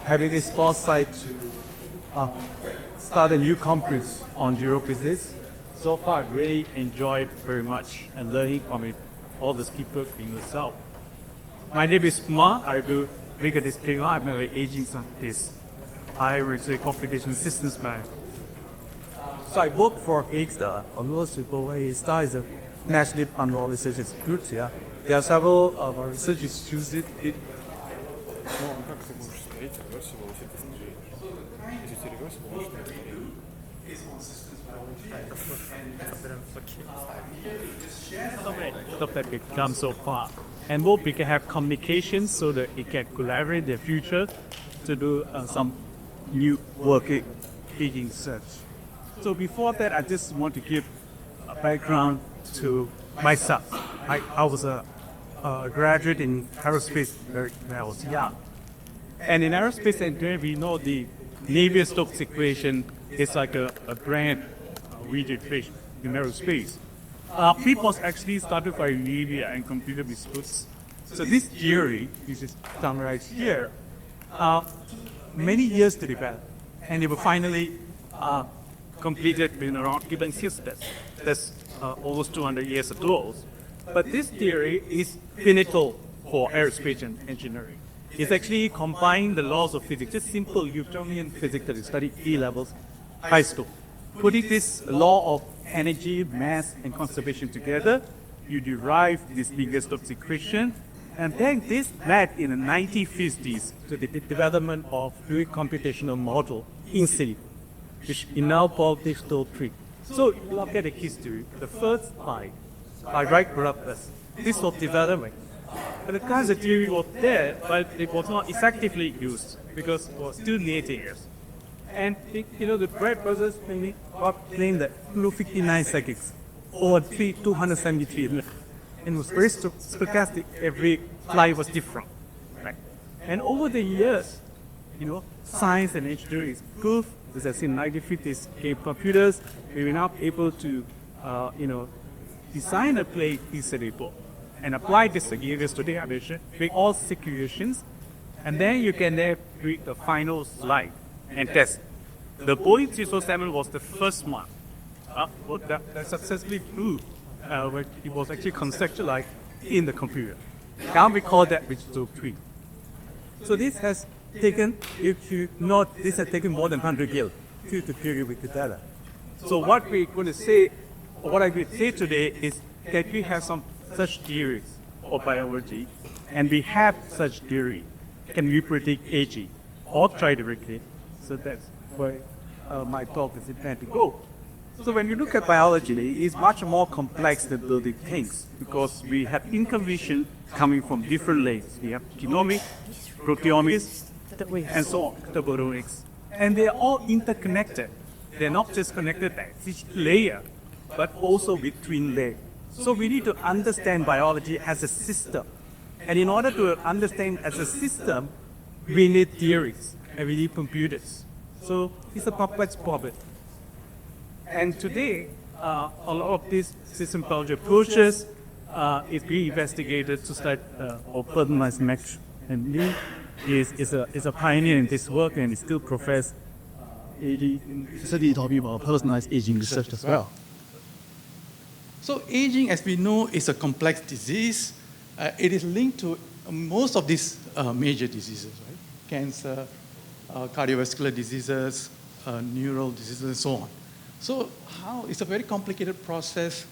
Having this foresight to start a new conference on Gerophysics. So far, I really enjoyed very much and learning from it, all the speakers in yourself. My name is Kumar. I do make a disclaimer. I'm an aging scientist. I was a complication systems manager. So I work for Organised, almost before I started as a national unravel research institute. Yeah. There are several of our research institutes. Stuff that we've come so far. And hope we can have communication so that it can collaborate in the future to do some new work aging research. So before that, I just want to give a background to myself. I was a graduate in aerospace when I was young. And in aerospace engineering, we know the Navier-Stokes equation is like a grand rejuvenation in aerospace. People actually started by Navier and completed with Stokes. So this theory, which is summarized here, many years to develop, and it was finally completed in around given systems. That's almost 200 years ago. But this theory is pinnacle for aerospace engineering. It's actually combining the laws of physics, just simple Newtonian physics that you study E levels, high school. Putting this law of energy, mass, and conservation together, you derive this Navier-Stokes equation, and then this led in the 1950s to the development of fluid computational model in silico, which is now called digital tree. So if you look at the history, the first slide by Wright brothers, this was development. But the kinds of theory was there, but it was not effectively used because it was still native. And the Wright brothers claimed that 59 seconds or 273, and it was very stochastic. Every flight was different, right? And over the years, science and engineering improved. As in 1950s, came computers. We were now able to, design a plane in silico and apply this again to the addition, make all situations, and then you can then create the final slide and test. The Boeing 307 was the first one that successfully proved where it was actually conceptualized in the computer. Now we call that digital twin. So this has taken, this has taken more than 100 years to period with the data. So what we're going to say, or what I will say today is that we have some such theories of biology, and we have such theory. Can we predict aging or try directly? So that's where my talk is intended to go. So when you look at biology, it's much more complex than building things because we have information coming from different layers. We have genomics, proteomics, and so on, metabolomics. And they're all interconnected. They're not just connected at each layer, but also between layers. So we need to understand biology as a system. And in order to understand as a system, we need theories and we need computers. So it's a complex problem. And today, a lot of these system biology approaches is being investigated to start or personalized metrics. And Lee is a pioneer in this work and is still professor study topic about personalized aging research as well. So aging, as we know, is a complex disease. It is linked to most of these major diseases, right? Cancer, cardiovascular diseases, neural diseases, and so on. So it's a very complicated process,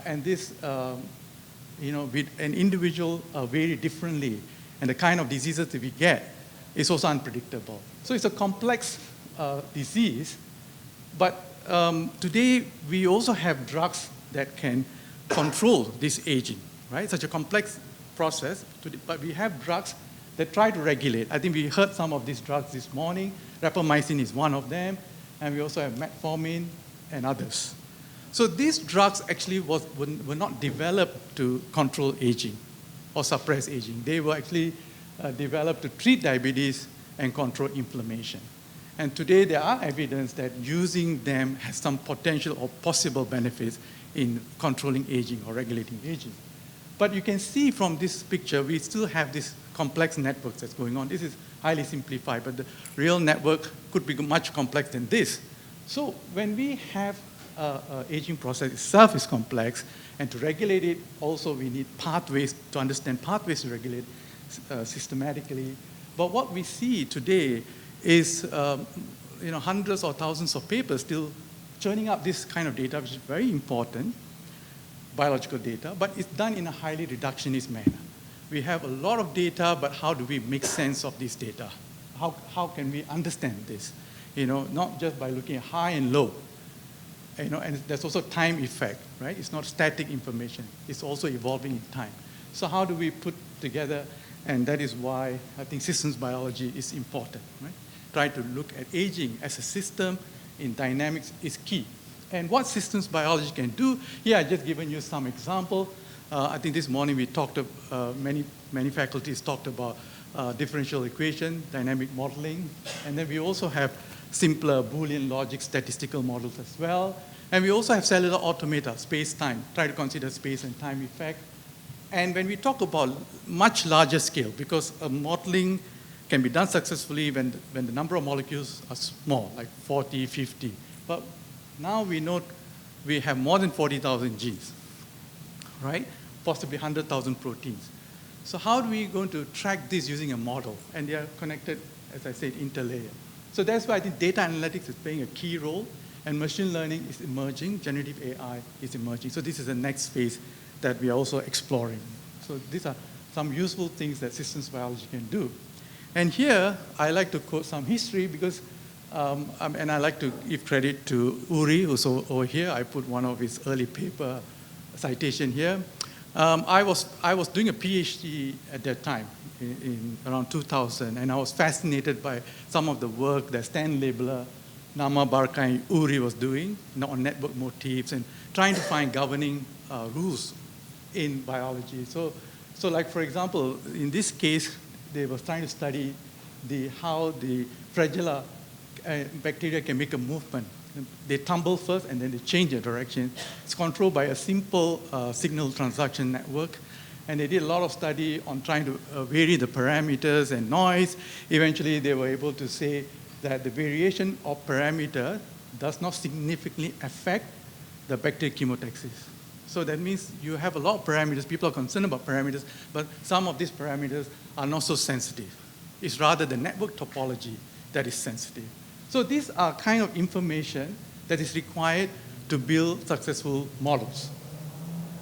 and this, with an individual vary differently, and the kind of diseases that we get is also unpredictable. So it's a complex disease, but today we also have drugs that can control this aging, right? Such a complex process, but we have drugs that try to regulate. I think we heard some of these drugs this morning. Rapamycin is one of them, and we also have metformin and others. So these drugs actually were not developed to control aging or suppress aging. They were actually developed to treat diabetes and control inflammation. And today there are evidence that using them has some potential or possible benefits in controlling aging or regulating aging. But you can see from this picture, we still have this complex networks that's going on. This is highly simplified, but the real network could be much complex than this. So when we have aging process itself is complex, and to regulate it, also we need pathways to understand pathways to regulate systematically. But what we see today is hundreds or thousands of papers still churning up this kind of data, which is very important, biological data, but it's done in a highly reductionist manner. We have a lot of data, but how do we make sense of this data? How can we understand this? Not just by looking at high and low. And there's also time effect, right? It's not static information. It's also evolving in time. So how do we put together, and that is why I think systems biology is important, right? Try to look at aging as a system in dynamics is key. And what systems biology can do, here I've just given you some example. I think this morning we talked, many faculties talked about differential equation, dynamic modeling, and then we also have simpler Boolean logic statistical models as well. And we also have cellular automata, space-time, try to consider space and time effect. And when we talk about much larger scale, because modeling can be done successfully when the number of molecules are small, like 40, 50. But now we know we have more than 40,000 genes, right? Possibly 100,000 proteins. So how are we going to track this using a model? And they are connected, as I said, interlayer. So that's why I think data analytics is playing a key role, and machine learning is emerging, generative AI is emerging. So this is the next phase that we are also exploring. So these are some useful things that systems biology can do. And here, I like to quote some history because, and I like to give credit to Uri, who's over here. I put one of his early paper citation here. I was doing a PhD at that time, in around 2000, and I was fascinated by some of the work that Stan Labeler, Nama Barkai, Uri was doing on network motifs and trying to find governing rules in biology. So like, for example, in this case, they were trying to study how the flagella bacteria can make a movement. They tumble first and then they change their direction. It's controlled by a simple signal transduction network. And they did a lot of study on trying to vary the parameters and noise. Eventually, they were able to say that the variation of parameter does not significantly affect the bacterial chemotaxis. So that means you have a lot of parameters. People are concerned about parameters, but some of these parameters are not so sensitive. It's rather the network topology that is sensitive. So these are kind of information that is required to build successful models.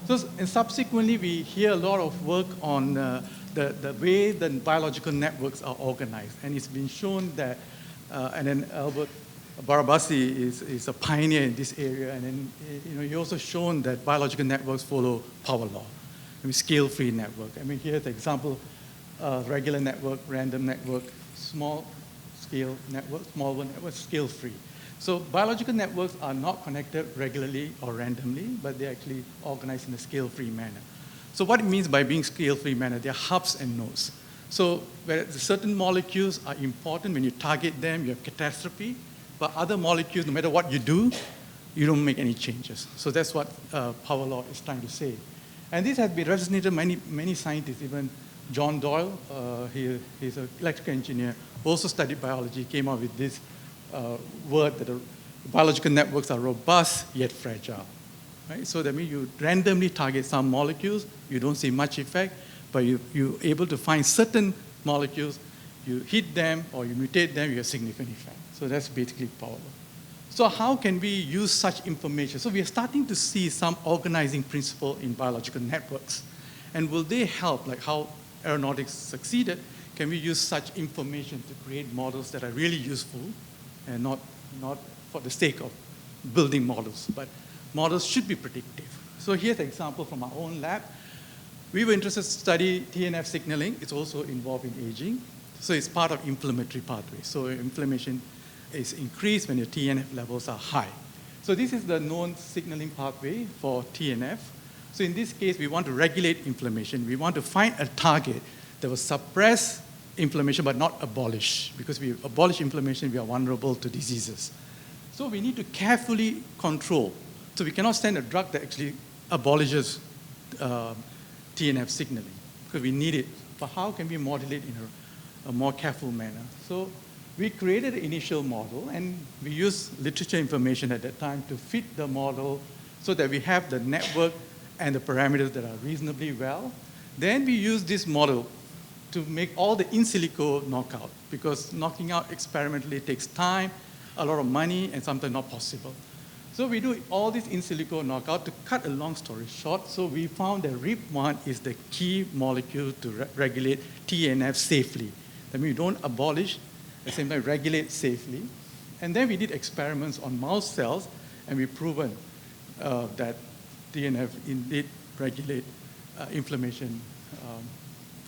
So, and subsequently, we hear a lot of work on the way the biological networks are organized. And it's been shown that, and then Albert Barabasi is a pioneer in this area. And then he also shown that biological networks follow power law. I mean, scale-free network. I mean, here's the example, regular network, random network, small scale network, small one network, scale-free. So biological networks are not connected regularly or randomly, but they're actually organized in a scale-free manner. So what it means by being scale-free manner, they're hubs and nodes. So where certain molecules are important, when you target them, you have catastrophe, but other molecules, no matter what you do, you don't make any changes. So that's what power law is trying to say. And this has been resonated many scientists, even John Doyle, he's an electrical engineer, also studied biology, came up with this word that biological networks are robust yet fragile. Right? So that means you randomly target some molecules, you don't see much effect, but you're able to find certain molecules, you hit them or you mutate them, you have significant effect. So that's basically power law. So how can we use such information? So we are starting to see some organizing principle in biological networks. And will they help, like how aeronautics succeeded? Can we use such information to create models that are really useful and not for the sake of building models, but models should be predictive. So here's an example from our own lab. We were interested to study TNF signaling. It's also involved in aging. So it's part of inflammatory pathway. So inflammation is increased when your TNF levels are high. So this is the known signaling pathway for TNF. So in this case, we want to regulate inflammation. We want to find a target that will suppress inflammation, but not abolish. Because we abolish inflammation, we are vulnerable to diseases. So we need to carefully control. So we cannot send a drug that actually abolishes TNF signaling, because we need it. But how can we modulate in a more careful manner? So we created an initial model, and we used literature information at that time to fit the model so that we have the network and the parameters that are reasonably well. Then we use this model to make all the in silico knockout, because knocking out experimentally takes time, a lot of money, and sometimes not possible. So we do all this in silico knockout. To cut a long story short, so we found that RIP1 is the key molecule to regulate TNF safely. That means we don't abolish, at the same time regulate safely. And then we did experiments on mouse cells, and we've proven that TNF indeed regulate inflammation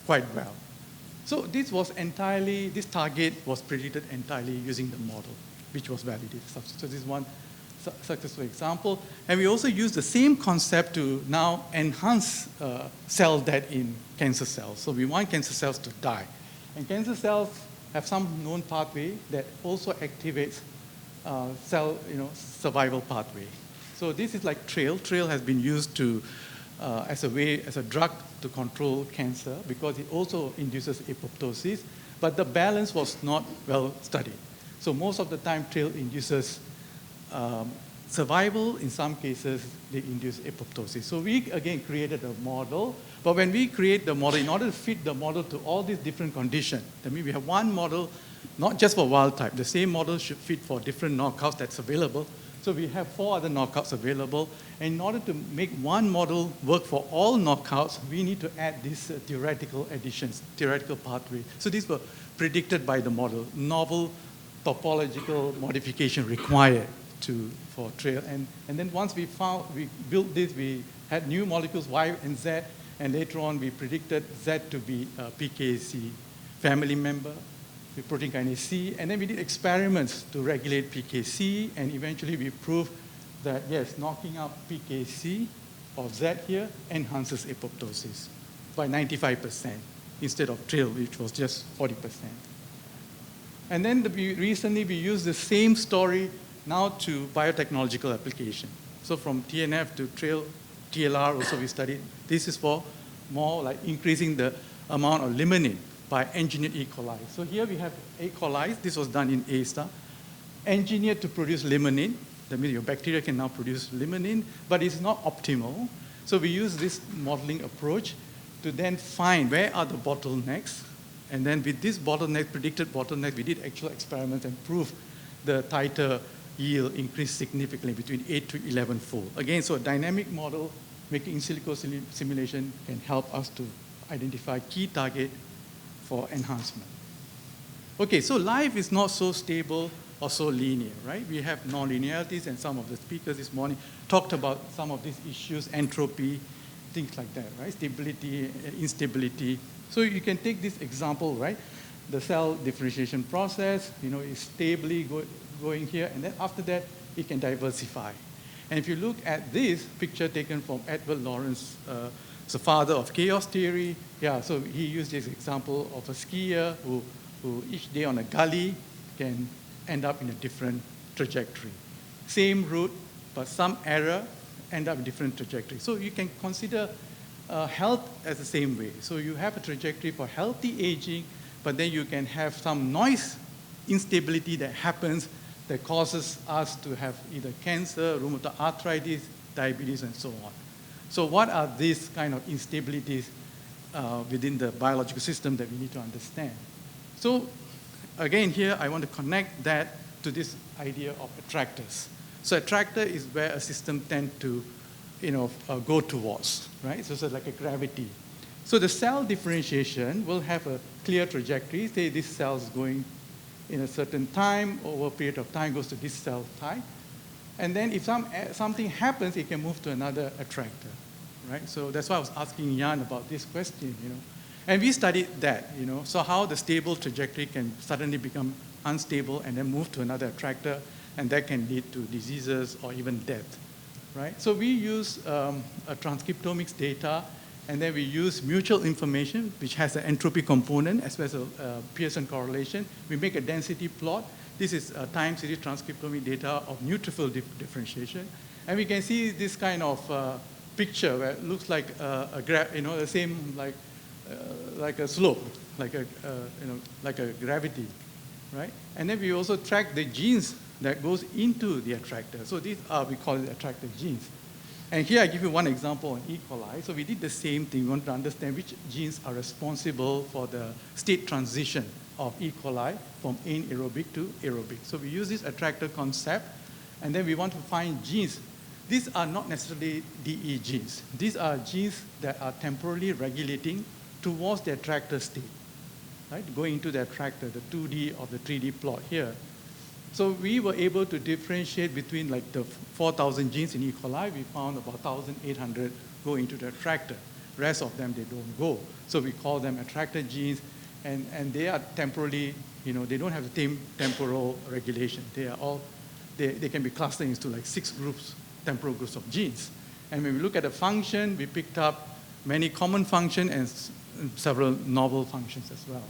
quite well. So this target was predicted entirely using the model, which was validated. So this is one successful example. And we also use the same concept to now enhance cell death in cancer cells. So we want cancer cells to die. And cancer cells have some known pathway that also activates cell survival pathway. So this is like TRAIL. TRAIL has been used to as a drug to control cancer, because it also induces apoptosis, but the balance was not well studied. So most of the time, TRAIL induces survival. In some cases, they induce apoptosis. So we, again, created a model. But when we create the model, in order to fit the model to all these different conditions, that means we have one model, not just for wild type. The same model should fit for different knockouts that's available. So we have 4 other knockouts available. And in order to make one model work for all knockouts, we need to add these theoretical additions, theoretical pathways. So these were predicted by the model, novel topological modification required for TRAIL. And then once we built this, we had new molecules, Y and Z, and later on we predicted Z to be a PKC family member, with protein kinase C, and then we did experiments to regulate PKC, and eventually we proved that, yes, knocking out PKC of Z here enhances apoptosis by 95% instead of TRAIL, which was just 40%. And then recently we used the same story now to biotechnological application. So from TNF to TRAIL, TLR also we studied. This is for more like increasing the amount of limonene by engineered E. coli. So here we have E. coli. This was done in ASTA, engineered to produce limonene. That means your bacteria can now produce limonene, but it's not optimal. So we use this modeling approach to then find where are the bottlenecks. And then with this bottleneck, predicted bottleneck, we did actual experiments and proved the titer yield increased significantly between 8 to 11-fold. Again, so a dynamic model making in silico simulation can help us to identify key target for enhancement. Okay, so life is not so stable or so linear, right? We have non-linearities, and some of the speakers this morning talked about some of these issues, entropy, things like that, right? Stability, instability. So you can take this example, right? The cell differentiation process, is stably going here, and then after that, it can diversify. And if you look at this picture taken from Edward Lawrence, the father of chaos theory, so he used this example of a skier who each day on a gully can end up in a different trajectory. Same route, but some error, end up in different trajectory. So you can consider health as the same way. So you have a trajectory for healthy aging, but then you can have some noise instability that happens that causes us to have either cancer, rheumatoid arthritis, diabetes, and so on. So what are these kind of instabilities within the biological system that we need to understand? So again, here I want to connect that to this idea of attractors. So attractor is where a system tends to go towards, right? So it's like a gravity. So the cell differentiation will have a clear trajectory. Say this cell is going in a certain time, over a period of time goes to this cell type. And then if something happens, it can move to another attractor, right? So that's why I was asking Jan about this question, And we studied that, so how the stable trajectory can suddenly become unstable and then move to another attractor, and that can lead to diseases or even death, right? So we use a transcriptomics data And then we use mutual information, which has an entropy component as well as a Pearson correlation. We make a density plot. This is time series transcriptomic data of neutrophil differentiation. And we can see this kind of picture where it looks like the same like a slope, like a gravity, right? And then we also track the genes that goes into the attractor. So these are, we call it attractor genes. And here I give you one example on E. coli. So we did the same thing. We want to understand which genes are responsible for the state transition of E. coli from anaerobic to aerobic. So we use this attractor concept, and then we want to find genes. These are not necessarily DE genes. These are genes that are temporally regulating towards the attractor state, right? Going into the attractor, the 2D or the 3D plot here. So we were able to differentiate between like the 4,000 genes in E. coli. We found about 1,800 go into the attractor. Rest of them, they don't go. So we call them attractor genes, and they are temporally, they don't have the same temporal regulation. They are all, they can be clustered into like 6 groups, temporal groups of genes. And when we look at the function, we picked up many common functions and several novel functions as well.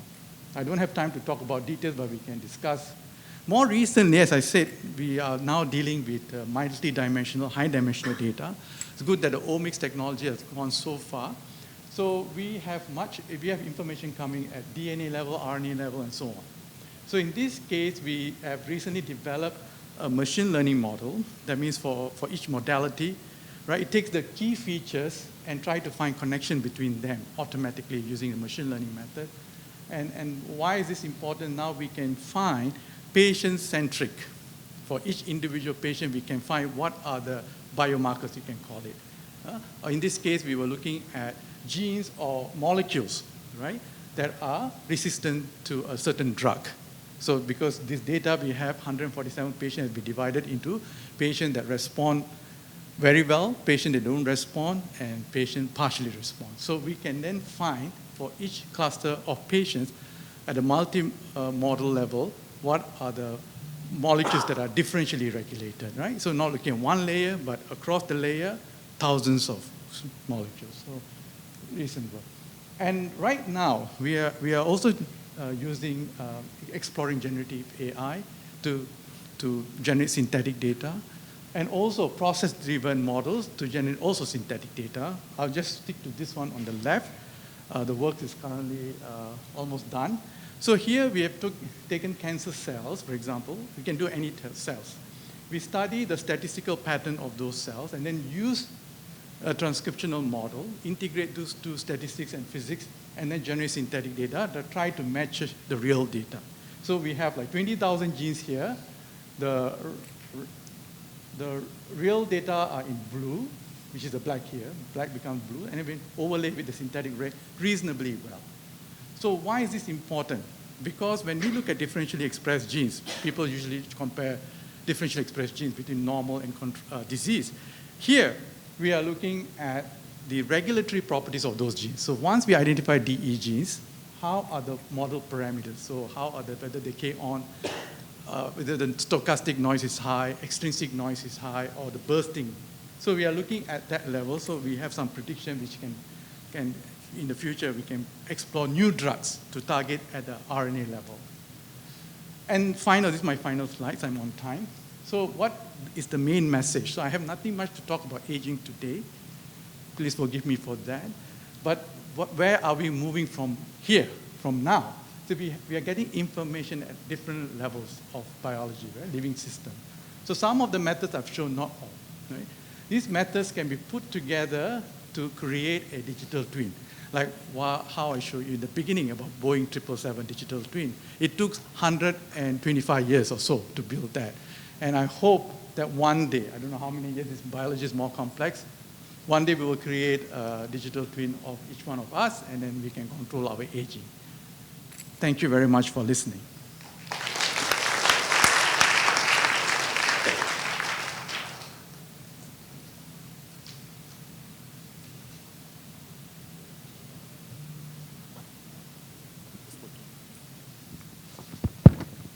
I don't have time to talk about details, but we can discuss. More recently, as I said, we are now dealing with multi-dimensional, high-dimensional data. It's good that the omics technology has gone so far. So we have information coming at DNA level, RNA level, and so on. So in this case, we have recently developed a machine learning model. That means for each modality, right, it takes the key features and try to find connection between them automatically using the machine learning method. And why is this important? Now we can find patient-centric. For each individual patient, we can find what are the biomarkers, you can call it. In this case, we were looking at genes or molecules, right, that are resistant to a certain drug. So because this data, we have 147 patients be divided into patients that respond very well, patients that don't respond, and patients partially respond. So we can then find for each cluster of patients at a multi-model level, what are the molecules that are differentially regulated, right? So not looking at one layer, but across the layer, thousands of molecules. So recent work. And right now, we are also exploring generative AI to generate synthetic data, and also process-driven models to generate also synthetic data. I'll just stick to this one on the left. The work is currently almost done. So here we have taken cancer cells, for example. We can do any cells. We study the statistical pattern of those cells and then use a transcriptional model, integrate those two statistics and physics, and then generate synthetic data that try to match the real data. So we have like 20,000 genes here. The real data are in blue, which is the black here. Black becomes blue, and then overlaid with the synthetic red reasonably well. So why is this important? Because when we look at differentially expressed genes, people usually compare differentially expressed genes between normal and disease. Here, we are looking at the regulatory properties of those genes. So once we identify DE genes, how are the model parameters? So how are whether they K on, whether the stochastic noise is high, extrinsic noise is high, or the bursting. So we are looking at that level, so we have some prediction which can in the future, we can explore new drugs to target at the RNA level. And finally, this is my final slides. I'm on time. So what is the main message? So I have nothing much to talk about aging today. Please forgive me for that. But where are we moving from here, from now? So we are getting information at different levels of biology, right? Living system. So some of the methods I've shown, not all. Right? These methods can be put together to create a digital twin. Like how I showed you in the beginning about Boeing 777 digital twin. It took 125 years or so to build that. And I hope that one day, I don't know how many years, this biology is more complex, one day we will create a digital twin of each one of us, and then we can control our aging. Thank you very much for listening.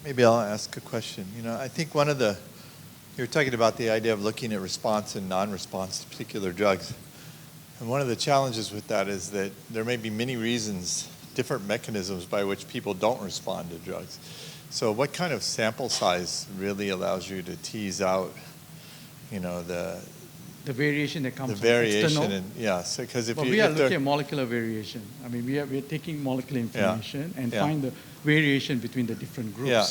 Maybe I'll ask a question. I think you're talking about the idea of looking at response and non-response to particular drugs. And one of the challenges with that is that there may be many reasons, different mechanisms by which people don't respond to drugs. So what kind of sample size really allows you to tease out, the variation that comes the from variation? external. And yes, because if we are looking at molecular variation. I mean, we're taking molecular information and find the variation between the different groups. Yeah.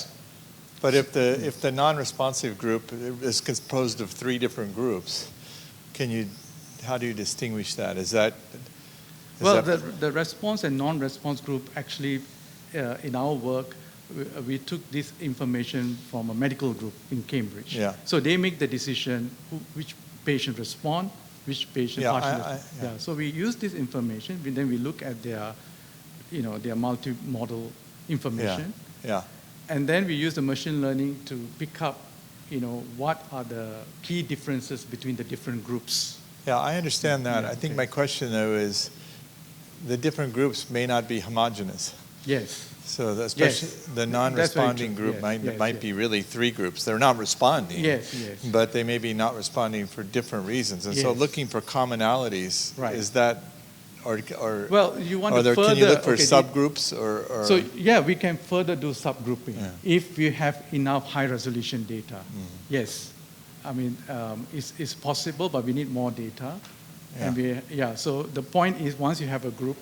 But if the non-responsive group is composed of 3 different groups, how do you distinguish that? The response and non-response group actually, in our work, we took this information from a medical group in Cambridge. Yeah. So they make the decision which patient respond, which patient partially. So we use this information, then we look at their multimodal information. Yeah. And then we use the machine learning to pick up, what are the key differences between the different groups. Yeah, I understand that. I think my question, though, is the different groups may not be homogeneous. Yes. So especially the non-responding group might be really 3 groups. They're not responding. Yes. But they may be not responding for different reasons. And so looking for commonalities, is that, well, you want to further, can you look for subgroups or? So we can further do subgrouping if we have enough high-resolution data. Yes. I mean, it's possible, but we need more data. And so the point is, once you have a group,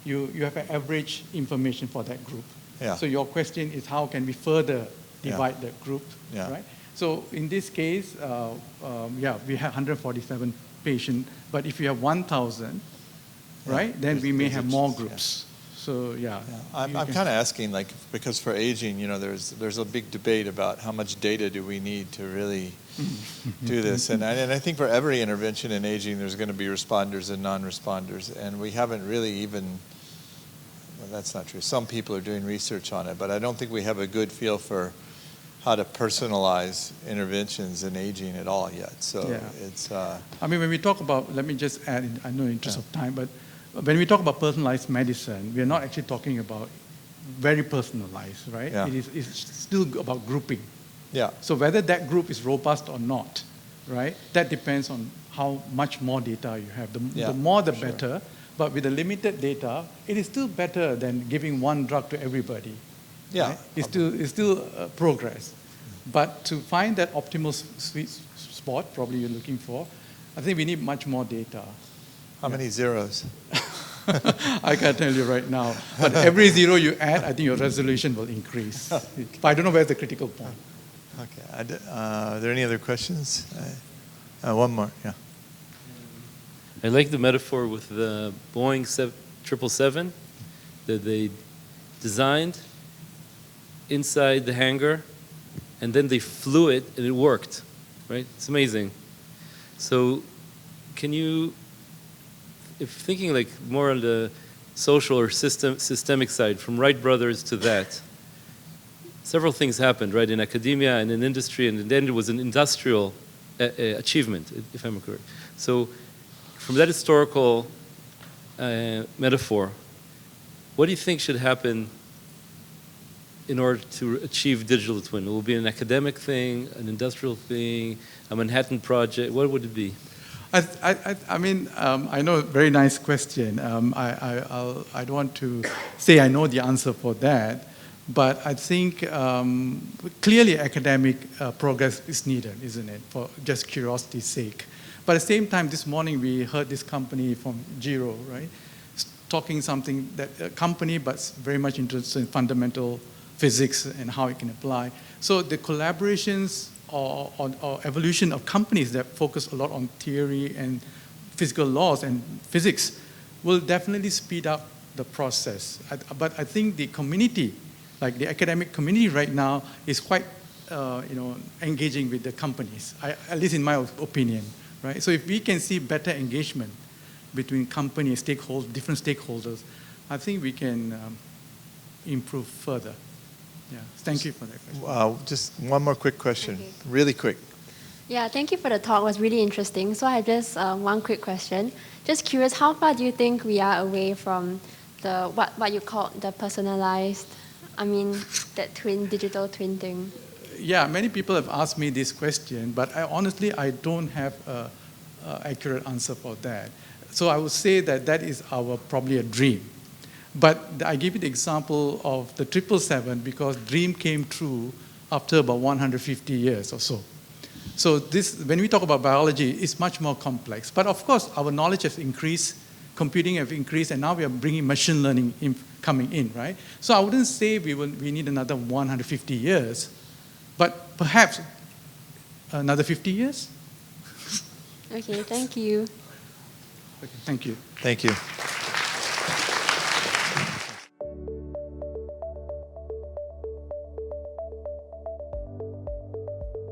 you have an average information for that group. Yeah. So your question is, how can we further divide that group, right? So in this case, we have 147 patients, but if you have 1,000, right, then we may have more groups. So I'm kind of asking, because for aging, there's a big debate about how much data do we need to really do this, and I think for every intervention in aging, there's going to be responders and non-responders, and we haven't really even. Well, that's not true. Some people are doing research on it, but I don't think we have a good feel for how to personalize interventions in aging at all yet. So it's. I mean, when we talk about, let me just add, I know in interest of time, but when we talk about personalized medicine, we are not actually talking about very personalized, right? Yeah. It's still about grouping. Yeah. So whether that group is robust or not, right? That depends on how much more data you have. The more, the better. But with the limited data, it is still better than giving one drug to everybody. Yeah. Right? It's still progress. But to find that optimal sweet spot, probably you're looking for, I think we need much more data. How many zeros? I can't tell you right now. But every 0 you add, I think your resolution will increase. But I don't know where's the critical point. Okay. Are there any other questions? One more. Yeah. I like the metaphor with the Boeing 777 that they designed inside the hangar, and then they flew it, and it worked, right? It's amazing. So can you, if thinking like more on the social or systemic side, from Wright brothers to that, several things happened, right, in academia and in industry, and then it was an industrial achievement, if I'm correct. So from that historical metaphor, what do you think should happen in order to achieve digital twin? It will be an academic thing, an industrial thing, a Manhattan project. What would it be? I mean, I know, very nice question. I don't want to say I know the answer for that, but I think clearly academic progress is needed, isn't it, for just curiosity's sake. But at the same time, this morning we heard this company from Gero, right, talking something that a company, but very much interested in fundamental physics and how it can apply. So the collaborations or evolution of companies that focus a lot on theory and physical laws and physics will definitely speed up the process. But I think the community, like the academic community right now, is quite engaging with the companies, at least in my opinion. Right? So if we can see better engagement between company and stakeholders, different stakeholders, I think we can improve further. Yeah. Thank you for that question. Just one more quick question, Okay. really quick. Yeah, thank you for the talk. It was really interesting. So I have just one quick question. Just curious, how far do you think we are away from the what you call the personalized, that digital twin thing? Yeah, many people have asked me this question, but honestly, I don't have an accurate answer for that. So I would say that that is probably a dream. But I give you the example of the 777 because dream came true after about 150 years or so. So when we talk about biology, it's much more complex. But of course, our knowledge has increased, computing have increased, and now we are bringing machine learning coming in, right? So I wouldn't say we need another 150 years, but perhaps another 50 years? Okay, thank you. Okay, thank you. Thank you.